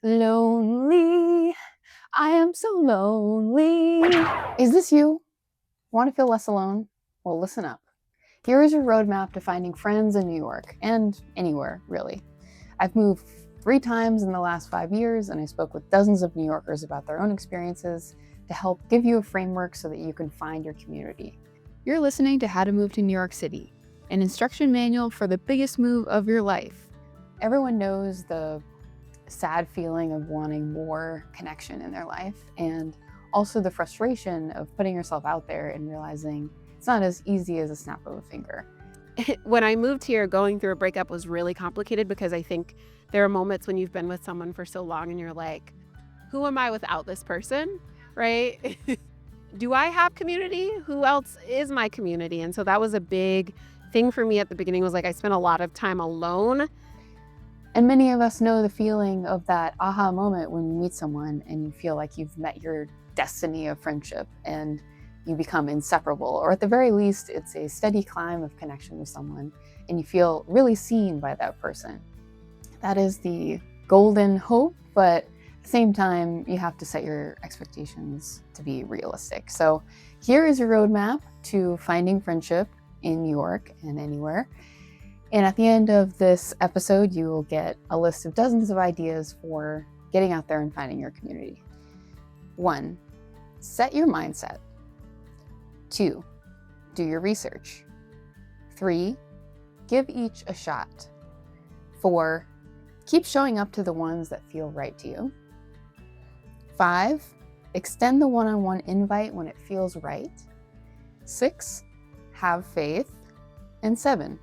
Lonely, I am so lonely. Is this you? Want to feel less alone? Well, listen up. Here is your roadmap to finding friends in New York, and anywhere, really. I've moved 3 times in the last 5 years, and I spoke with dozens of New Yorkers about their own experiences to help give you a framework so that you can find your community. You're listening to How to Move to New York City, an instruction manual for the biggest move of your life. Everyone knows the sad feeling of wanting more connection in their life, and also the frustration of putting yourself out there and realizing it's not as easy as a snap of a finger. When I moved here, going through a breakup was really complicated because I think there are moments when you've been with someone for so long and you're like, who am I without this person, right? Do I have community? Who else is my community? And so that was a big thing for me at the beginning, was like I spent a lot of time alone. And many of us know the feeling of that aha moment when you meet someone and you feel like you've met your destiny of friendship and you become inseparable, or at the very least, it's a steady climb of connection with someone and you feel really seen by that person. That is the golden hope, but at the same time, you have to set your expectations to be realistic. So here is your roadmap to finding friendship in New York and anywhere. And at the end of this episode, you will get a list of dozens of ideas for getting out there and finding your community. 1, set your mindset. 2, do your research. 3, give each a shot. 4, keep showing up to the ones that feel right to you. 5, extend the one-on-one invite when it feels right. 6, have faith. And 7,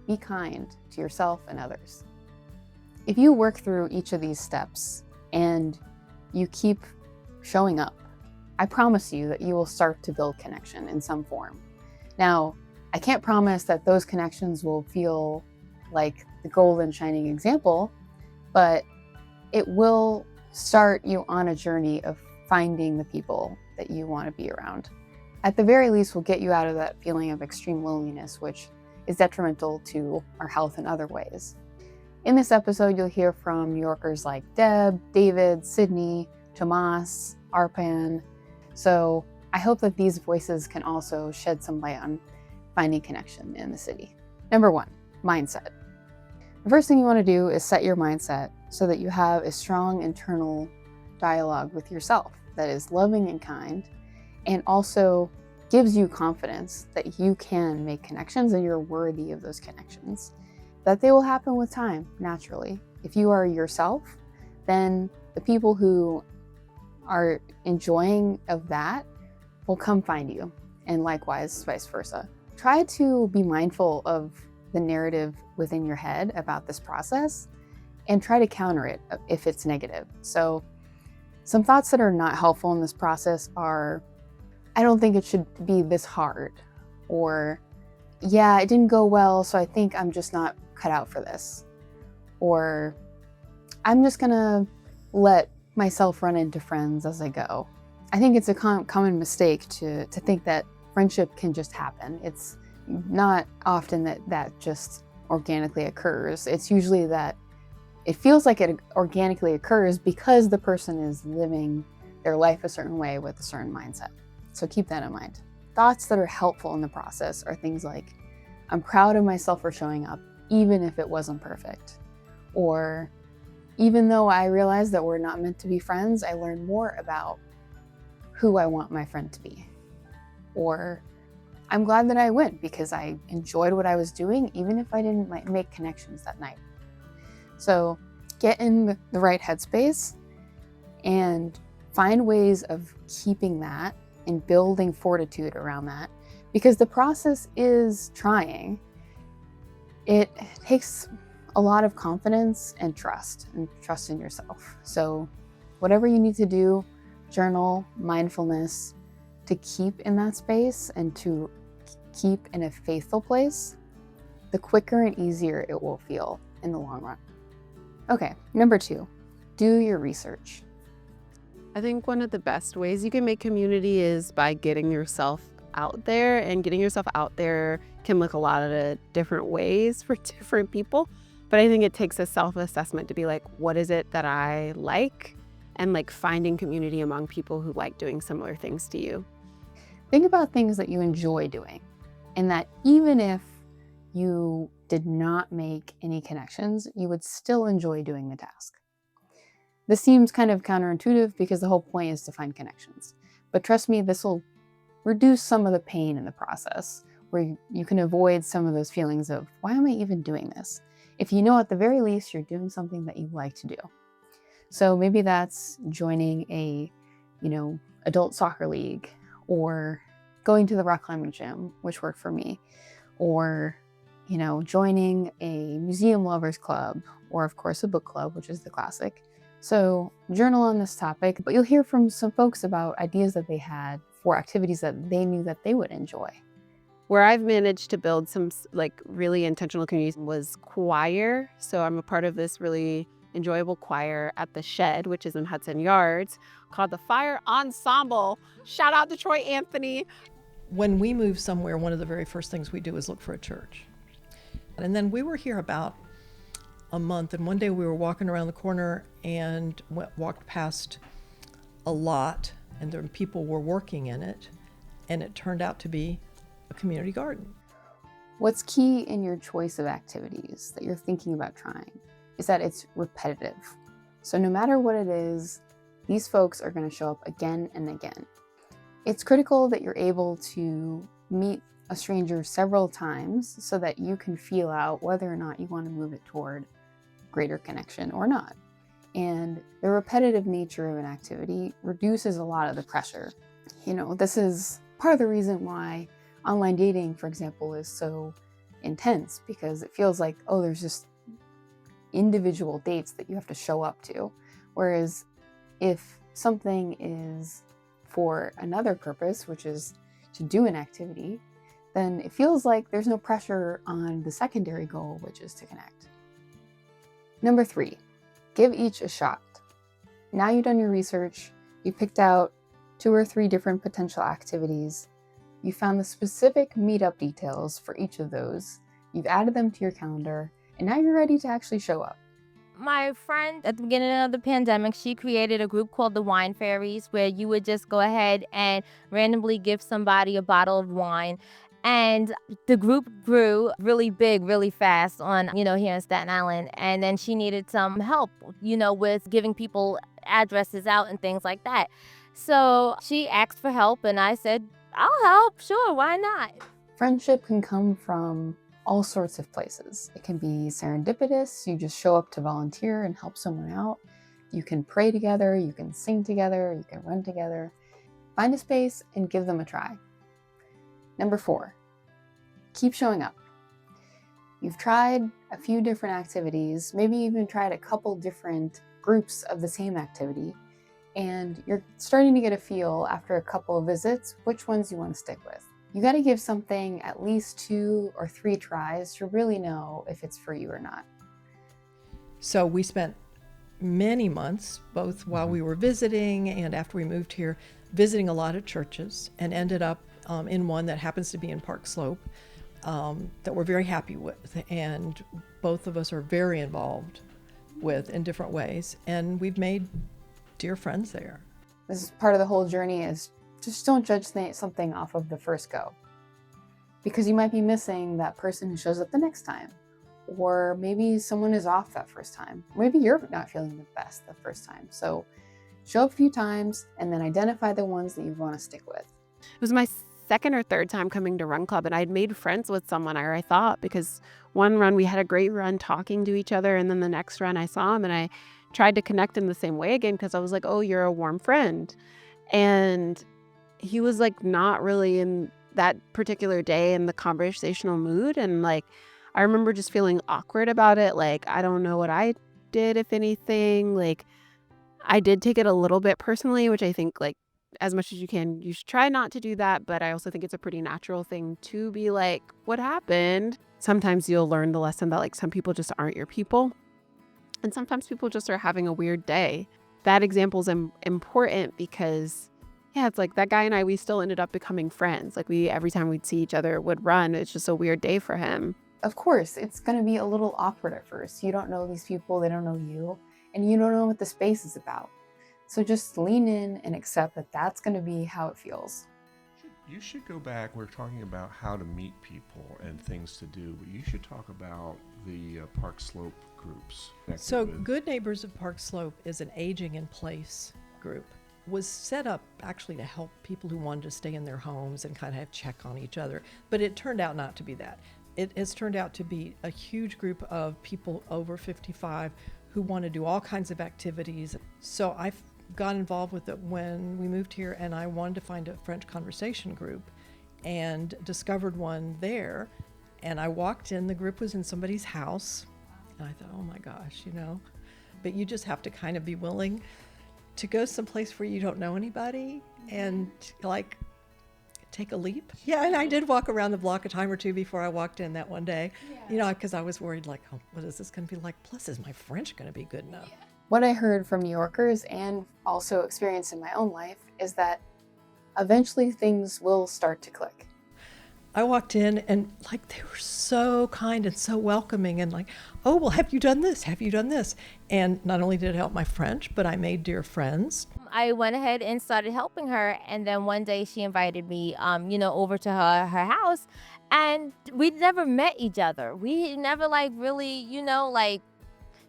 be kind to yourself and others. If you work through each of these steps and you keep showing up, I promise you that you will start to build connection in some form. Now, I can't promise that those connections will feel like the golden shining example, but it will start you on a journey of finding the people that you want to be around. At the very least, will get you out of that feeling of extreme loneliness, which is detrimental to our health in other ways. In this episode, you'll hear from New Yorkers like Deb, David, Sydney, Tomas, Arpan. So I hope that these voices can also shed some light on finding connection in the city. Number 1, mindset. The first thing you want to do is set your mindset so that you have a strong internal dialogue with yourself that is loving and kind, and also gives you confidence that you can make connections and you're worthy of those connections, that they will happen with time, naturally. If you are yourself, then the people who are enjoying of that will come find you, and likewise, vice versa. Try to be mindful of the narrative within your head about this process and try to counter it if it's negative. So some thoughts that are not helpful in this process are, I don't think it should be this hard, or yeah, it didn't go well, so I think I'm just not cut out for this, or I'm just gonna let myself run into friends as I go. I think it's a common mistake to think that friendship can just happen. It's not often that just organically occurs. It's usually that it feels like it organically occurs because the person is living their life a certain way with a certain mindset. So keep that in mind. Thoughts that are helpful in the process are things like, I'm proud of myself for showing up, even if it wasn't perfect. Or, even though I realized that we're not meant to be friends, I learned more about who I want my friend to be. Or, I'm glad that I went because I enjoyed what I was doing, even if I didn't make connections that night. So get in the right headspace and find ways of keeping that and building fortitude around that, because the process is trying. It takes a lot of confidence and trust in yourself. So whatever you need to do, journal, mindfulness, to keep in that space and to keep in a faithful place, the quicker and easier it will feel in the long run. Okay, number 2, do your research. I think one of the best ways you can make community is by getting yourself out there, and getting yourself out there can look a lot of different ways for different people. But I think it takes a self-assessment to be like, what is it that I like? And like finding community among people who like doing similar things to you. Think about things that you enjoy doing, and that even if you did not make any connections, you would still enjoy doing the task. This seems kind of counterintuitive because the whole point is to find connections. But trust me, this will reduce some of the pain in the process, where you can avoid some of those feelings of, why am I even doing this? If you know at the very least you're doing something that you like to do. So maybe that's joining a, adult soccer league, or going to the rock climbing gym, which worked for me, or, joining a museum lovers club, or of course a book club, which is the classic. So journal on this topic, but you'll hear from some folks about ideas that they had for activities that they knew that they would enjoy. Where I've managed to build some like really intentional communities was choir. So I'm a part of this really enjoyable choir at the Shed, which is in Hudson Yards, called the Fire Ensemble. Shout out to Troy Anthony. When we move somewhere, one of the very first things we do is look for a church. And then we were here about a month, and one day we were walking around the corner and walked past a lot, and there people were working in it, and it turned out to be a community garden. What's key in your choice of activities that you're thinking about trying is that it's repetitive. So no matter what it is, these folks are going to show up again and again. It's critical that you're able to meet a stranger several times so that you can feel out whether or not you want to move it toward greater connection or not. And the repetitive nature of an activity reduces a lot of the pressure. This is part of the reason why online dating, for example, is so intense, because it feels like, there's just individual dates that you have to show up to. Whereas if something is for another purpose, which is to do an activity, then it feels like there's no pressure on the secondary goal, which is to connect. Number 3, give each a shot. Now you've done your research, you picked out 2 or 3 different potential activities, you found the specific meetup details for each of those, you've added them to your calendar, and now you're ready to actually show up. My friend at the beginning of the pandemic, she created a group called the Wine Fairies, where you would just go ahead and randomly give somebody a bottle of wine. And the group grew really big, really fast on, here in Staten Island. And then she needed some help, with giving people addresses out and things like that. So she asked for help, and I said, I'll help. Sure, why not? Friendship can come from all sorts of places. It can be serendipitous. You just show up to volunteer and help someone out. You can pray together, you can sing together, you can run together. Find a space and give them a try. Number 4, keep showing up. You've tried a few different activities, maybe even tried a couple different groups of the same activity, and you're starting to get a feel after a couple of visits which ones you want to stick with. You got to give something at least 2 or 3 tries to really know if it's for you or not. So we spent many months, both while we were visiting and after we moved here, visiting a lot of churches, and ended up in one that happens to be in Park Slope that we're very happy with, and both of us are very involved with in different ways, and we've made dear friends there. This is part of the whole journey, is just don't judge something off of the first go, because you might be missing that person who shows up the next time, or maybe someone is off that first time. Maybe you're not feeling the best the first time. So show up a few times and then identify the ones that you want to stick with. It was my second or third time coming to Run Club, and I'd made friends with someone, or I thought, because one run we had a great run talking to each other, and then the next run I saw him and I tried to connect in the same way again, because I was like, oh, you're a warm friend. And he was like not really in that particular day in the conversational mood, and like I remember just feeling awkward about it. Like, I don't know what I did, if anything. Like, I did take it a little bit personally, which I think, like, as much as you should try not to do that. But I also think it's a pretty natural thing to be like, what happened? Sometimes you'll learn the lesson that, like, some people just aren't your people. And sometimes people just are having a weird day. That example is important because, yeah, it's like that guy and I, we still ended up becoming friends. Like, every time we'd see each other would run. It's just a weird day for him. Of course, it's going to be a little awkward at first. You don't know these people, they don't know you, and you don't know what the space is about. So just lean in and accept that that's going to be how it feels. You should go back. We're talking about how to meet people and things to do, but you should talk about the Park Slope groups. So Good Neighbors of Park Slope is an aging in place group. Was set up actually to help people who wanted to stay in their homes and kind of check on each other. But it turned out not to be that. It has turned out to be a huge group of people over 55 who want to do all kinds of activities. So I got involved with it when we moved here, and I wanted to find a French conversation group and discovered one there. And I walked in, the group was in somebody's house, and I thought, oh my gosh, but you just have to kind of be willing to go someplace where you don't know anybody and like take a leap. Yeah, and I did walk around the block a time or two before I walked in that one day, because I was worried, like, oh, what is this going to be like? Plus, is my French going to be good enough? What I heard from New Yorkers and also experienced in my own life is that eventually things will start to click. I walked in and like they were so kind and so welcoming and like, oh, well, have you done this? Have you done this? And not only did it help my French, but I made dear friends. I went ahead and started helping her, and then one day she invited me, over to her house, and we never met each other. We never really,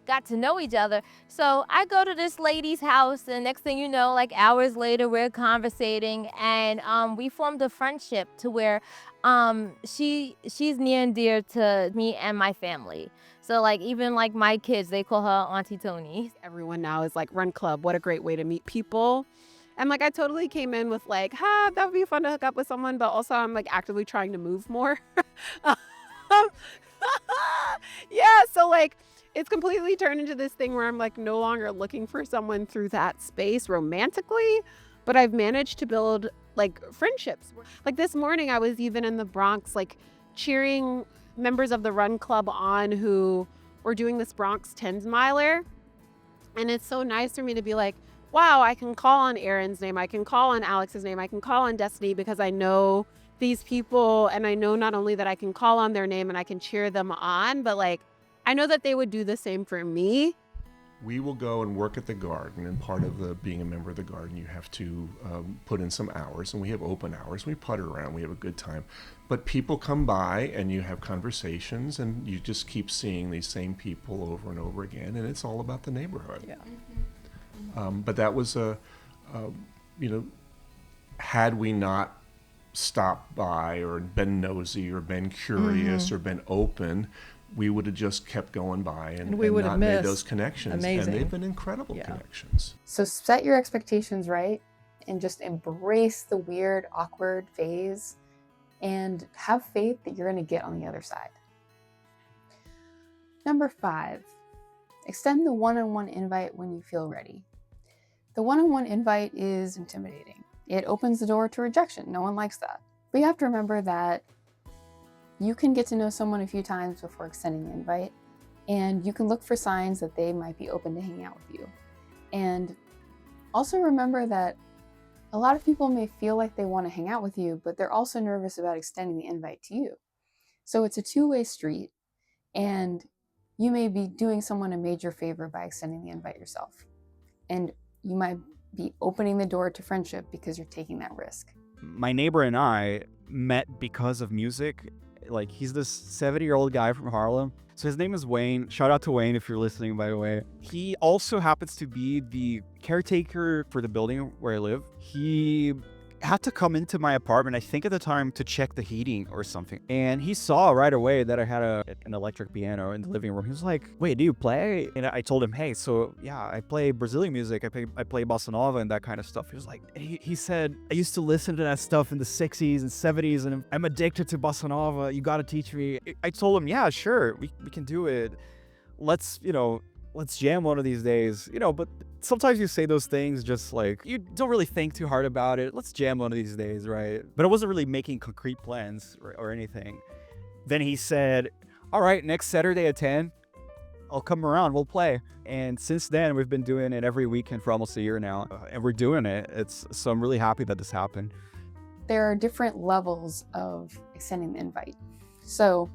got to know each other. So I go to this lady's house, and next thing you know, hours later, we're conversating, and we formed a friendship to where she's near and dear to me and my family. So even my kids, they call her Auntie Tony. Everyone now is run club. What a great way to meet people. And I totally came in with that would be fun to hook up with someone, but also I'm actively trying to move more. Yeah, so it's completely turned into this thing where I'm no longer looking for someone through that space romantically, but I've managed to build friendships. This morning I was even in the Bronx cheering members of the run club on who were doing this Bronx 10 miler. And it's so nice for me to be wow, I can call on Aaron's name, I can call on Alex's name, I can call on Destiny because I know these people, and I know not only that I can call on their name and I can cheer them on, but I know that they would do the same for me. We will go and work at the garden, and part of being a member of the garden, you have to put in some hours, and we have open hours. We putter around, we have a good time. But people come by, and you have conversations, and you just keep seeing these same people over and over again, and it's all about the neighborhood. Yeah. But that was had we not stopped by or been nosy or been curious or been open, we would have just kept going by and we would not have made missed those connections. amazing. And they've been incredible connections. So set your expectations right and just embrace the weird, awkward phase and have faith that you're going to get on the other side. Number 5, extend the one-on-one invite when you feel ready. The one-on-one invite is intimidating. It opens the door to rejection. No one likes that. But you have to remember that you can get to know someone a few times before extending the invite, and you can look for signs that they might be open to hanging out with you. And also remember that a lot of people may feel like they want to hang out with you, but they're also nervous about extending the invite to you. So it's a two-way street, and you may be doing someone a major favor by extending the invite yourself. And you might be opening the door to friendship because you're taking that risk. My neighbor and I met because of music. He's this 70-year-old guy from Harlem. So his name is Wayne. Shout out to Wayne if you're listening, by the way. He also happens to be the caretaker for the building where I live. He had to come into my apartment, I think at the time, to check the heating or something. And he saw right away that I had an electric piano in the living room. He was like, wait, do you play? And I told him, hey, so yeah, I play Brazilian music. I play bossa nova and that kind of stuff. He was like, he said, I used to listen to that stuff in the 60s and 70s, and I'm addicted to bossa nova. You got to teach me. I told him, yeah, sure, we can do it. Let's jam one of these days, but sometimes you say those things just you don't really think too hard about it. Let's jam one of these days, right? But I wasn't really making concrete plans or anything. Then he said, all right, next Saturday at 10, I'll come around, we'll play. And since then, we've been doing it every weekend for almost a year now, and we're doing it. So I'm really happy that this happened. There are different levels of extending the invite. So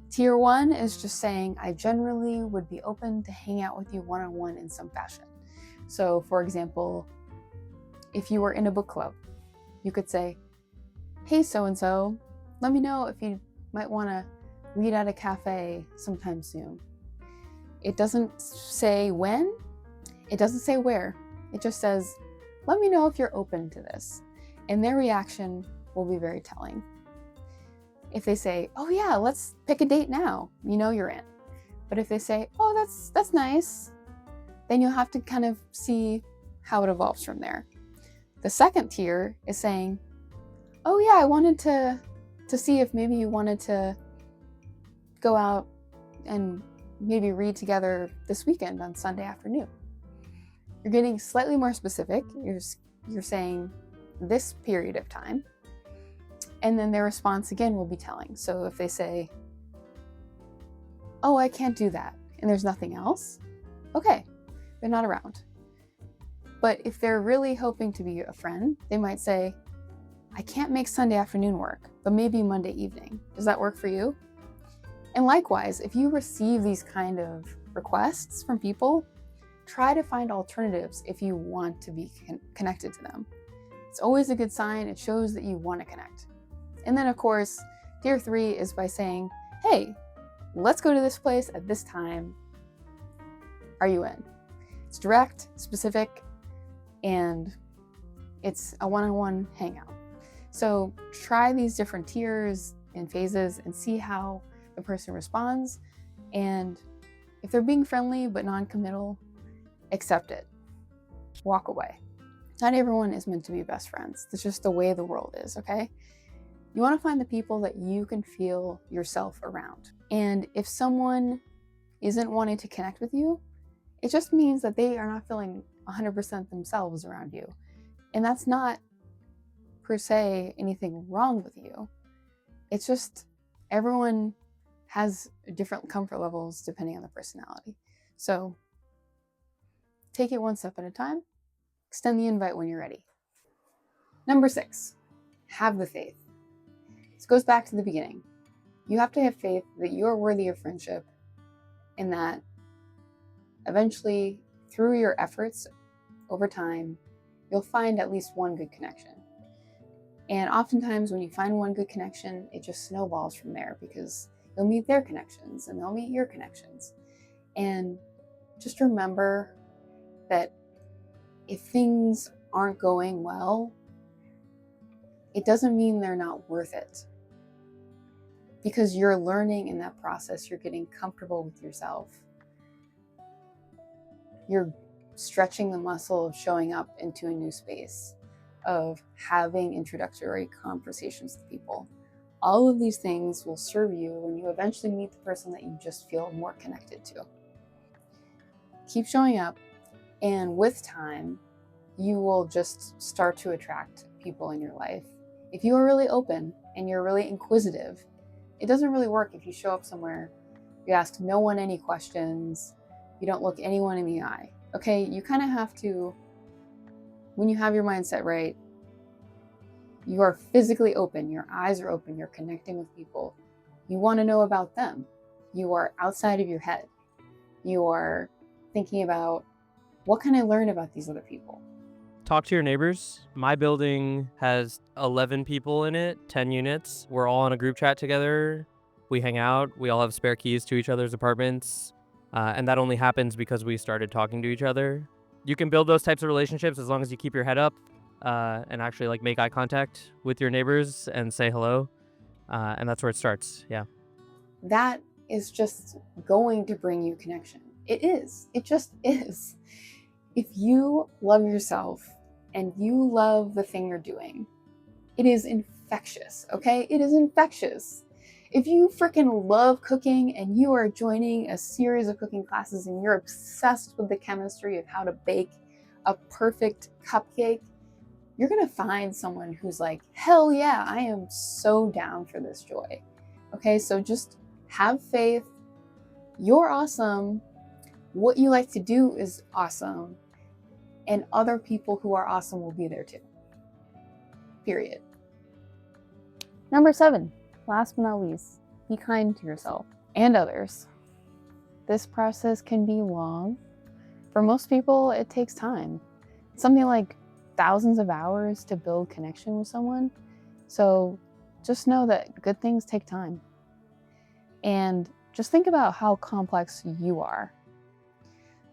Tier 1 is just saying, I generally would be open to hang out with you one-on-one in some fashion. So, for example, if you were in a book club, you could say, hey, so-and-so, let me know if you might want to read at a cafe sometime soon. It doesn't say when, it doesn't say where. It just says, let me know if you're open to this. And their reaction will be very telling. If they say, oh yeah, let's pick a date now, you know you're in. But if they say, oh, that's nice, then you'll have to kind of see how it evolves from there. The second tier is saying, oh yeah, I wanted to see if maybe you wanted to go out and maybe read together this weekend on Sunday afternoon. You're getting slightly more specific. You're saying this period of time. And then their response again will be telling. So if they say, oh, I can't do that, and there's nothing else, okay, they're not around. But if they're really hoping to be a friend, they might say, I can't make Sunday afternoon work, but maybe Monday evening. Does that work for you? And likewise, if you receive these kind of requests from people, try to find alternatives if you want to be connected to them. It's always a good sign. It shows that you want to connect. And then, of course, tier 3 is by saying, hey, let's go to this place at this time. Are you in? It's direct, specific, and it's a one-on-one hangout. So try these different tiers and phases and see how the person responds. And if they're being friendly but non-committal, accept it. Walk away. Not everyone is meant to be best friends. That's just the way the world is, okay? You want to find the people that you can feel yourself around. And if someone isn't wanting to connect with you, it just means that they are not feeling 100% themselves around you. And that's not per se anything wrong with you. It's just everyone has different comfort levels depending on the personality. So take it one step at a time. Extend the invite when you're ready. Number 6, have the faith. This goes back to the beginning. You have to have faith that you are worthy of friendship and that eventually, through your efforts over time, you'll find at least one good connection. And oftentimes when you find one good connection, it just snowballs from there because you'll meet their connections and they'll meet your connections. And just remember that if things aren't going well, it doesn't mean they're not worth it. Because you're learning in that process, you're getting comfortable with yourself. You're stretching the muscle of showing up into a new space, of having introductory conversations with people. All of these things will serve you when you eventually meet the person that you just feel more connected to. Keep showing up, and with time, you will just start to attract people in your life. If you are really open and you're really inquisitive, it doesn't really work if you show up somewhere, you ask no one any questions, you don't look anyone in the eye. Okay, you kind of have to, when you have your mindset right, you are physically open, your eyes are open, you're connecting with people. You want to know about them. You are outside of your head. You are thinking about, what can I learn about these other people? Talk to your neighbors. My building has 11 people in it, 10 units. We're all in a group chat together. We hang out. We all have spare keys to each other's apartments. And that only happens because we started talking to each other. You can build those types of relationships as long as you keep your head up and actually like make eye contact with your neighbors and say hello. And that's where it starts. Yeah. That is just going to bring you connection. It is. It just is. If you love yourself and you love the thing you're doing, it is infectious, okay? It is infectious. If you freaking love cooking and you are joining a series of cooking classes and you're obsessed with the chemistry of how to bake a perfect cupcake, you're gonna find someone who's like, hell yeah, I am so down for this joy. Okay, so just have faith. You're awesome. What you like to do is awesome. And other people who are awesome will be there too. Period. Number 7, last but not least, be kind to yourself. and others. This process can be long. For most people, it takes time. Something like thousands of hours to build connection with someone. So just know that good things take time. And just think about how complex you are.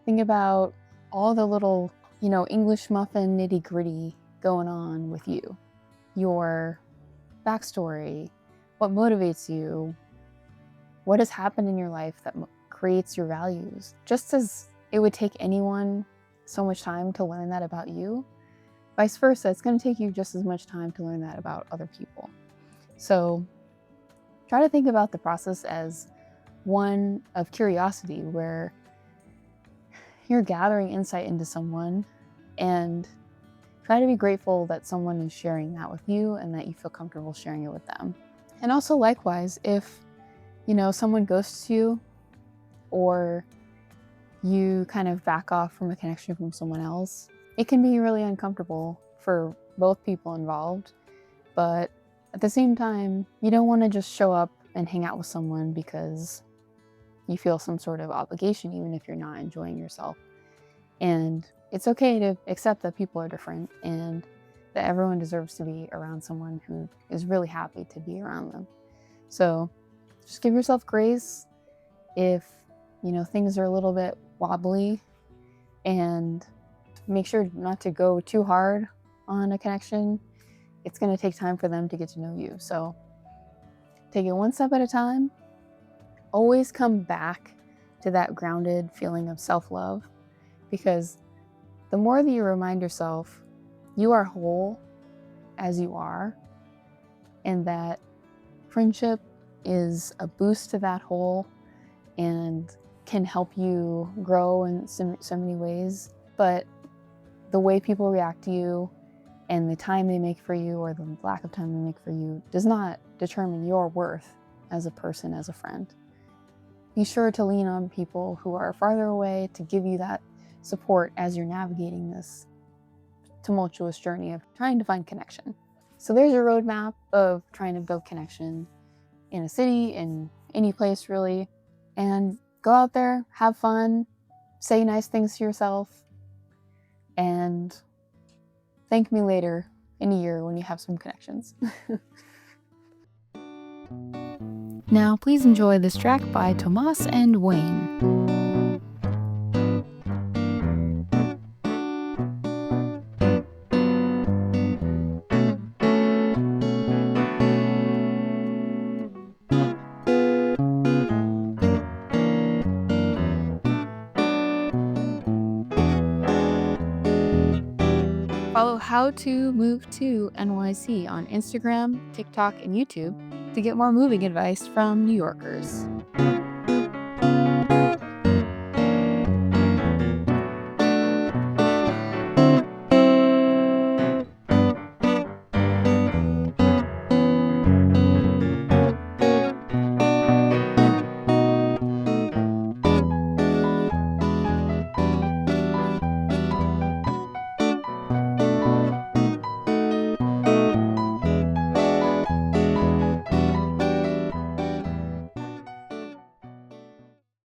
Think about all the little, English muffin nitty-gritty going on with you. Your backstory, what motivates you, what has happened in your life that creates your values. Just as it would take anyone so much time to learn that about you, vice versa, it's going to take you just as much time to learn that about other people. So try to think about the process as one of curiosity, where you're gathering insight into someone, and try to be grateful that someone is sharing that with you and that you feel comfortable sharing it with them. And also likewise, if someone ghosts you, or you kind of back off from a connection from someone else, it can be really uncomfortable for both people involved. But at the same time, you don't want to just show up and hang out with someone because you feel some sort of obligation, even if you're not enjoying yourself. And it's okay to accept that people are different and that everyone deserves to be around someone who is really happy to be around them. So just give yourself grace if, things are a little bit wobbly, and make sure not to go too hard on a connection. It's going to take time for them to get to know you. So take it one step at a time. Always come back to that grounded feeling of self-love, because the more that you remind yourself you are whole as you are, and that friendship is a boost to that whole and can help you grow in so many ways, but the way people react to you and the time they make for you, or the lack of time they make for you, does not determine your worth as a person, as a friend. Be sure to lean on people who are farther away to give you that support as you're navigating this tumultuous journey of trying to find connection. So there's a roadmap of trying to build connection in a city, in any place really, and go out there, have fun, say nice things to yourself, and thank me later in a year when you have some connections. Now, please enjoy this track by Tomas and Wayne. Follow How to Move to NYC on Instagram, TikTok, and YouTube to get more moving advice from New Yorkers.